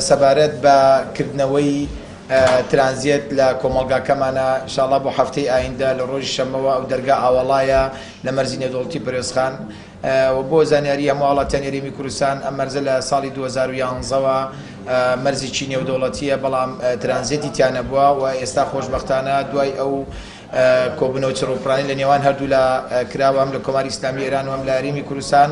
سەبارەت بەکردنەوەی ترانزیت لە کۆمەڵگاکەمانە ئینشاڵڵا بۆ هەفتەی ئایندا لە ڕۆژی شەمەوە ئەو دەرگا ئاوەڵایە لە مەرزی نێودەوڵەتی پەروێزخان بۆ زانیاری هەموو وڵاتانی هەرێمی کوردستان ئەم مەرزە لە ساڵی 2011ەوە مەرزێکی نێودەوڵەتیە بەڵام ترانزیتی تیان نەبووە و ئێستا خۆشبەختانە دوای ئەو کۆبنەوە چڕۆپڕانی لە نێوان هەردوو لە کراوە هەم لە کۆماری ئیسلامی ئێران و هەم لە هەرێمی کوردستان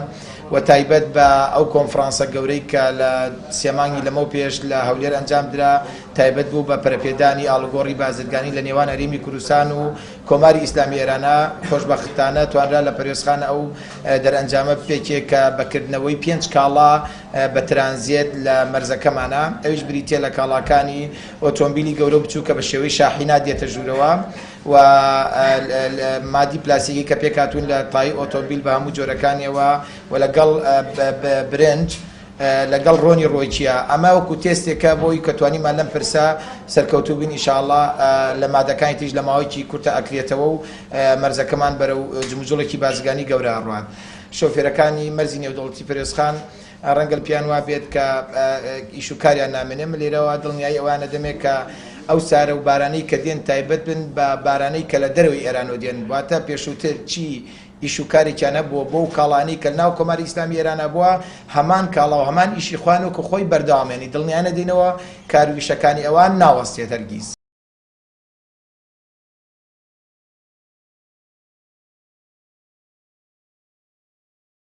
و تایبەت بە ئەو کۆنفرانسە گەورەی کە لە سێمانگی لەمە پێش لە هەولێر ئەنجام درا تایبەت بوو بە پەرەپێدانی ئاڵگۆڕی بازرگانی لە نێوان هەرێمی کوردستان و کۆماری ئیسلامی ئێرانە خۆشبەختانە توانرا لە پەروێزخان ئەو دەرئەنجامە پێکێک کە بەکردنەوەی 5 کاڵا بە ترانزیت لە مەرزەکەمانە ئەویش بریتە لە کاڵاکانی ئۆتۆمبیلی گەورە و بچووکە بە شێوەی شاحینا دێتە ژوورەوە و مادی پلاسیکی کە پێکاتون لە تای ئۆتۆمبیل بە هەموو جۆرەکانیەوە و لەگەڵ برنج لەگەڵ ڕۆنی ڕۆیچیە ئەمە وەکو تێستێکە بۆی کە توانیمان لەم پرسە سەرکەوتوو بین ئینشاءڵڵا لە مادەکانی تیژ لە ماوەیەکی کورتە ئەکرێتەوە و مەرزەکەمان بەرەو جموجڵێکی بازرگانی گەورە ئەڕوان. شۆفێرەکانی مەرزی نێودەوڵەتی پەروێزخان ڕەنگە پیان وا بێت کە ئیش و کاریان نامێنێ لێرەوە دڵنیایی ئەوانە دەمێت کە ئەو سارە و بارانەی کە دێن تایبەت بن بە بارانەی کە لە دەرەوەی ئێرانۆ دێن واتە پێشووتر چی ئیش و کارێکیانە بووە بۆ و کاڵانی کە ناو کۆماری ئیسلامی ئێرانە بووە هەمان کاڵا و هەمان ئیشی خوانەوە کە خۆی بەردەوامێنی دڵنیانە دێنەوە کارویشەکانی ئەوان ناوەستێت هەرگیز.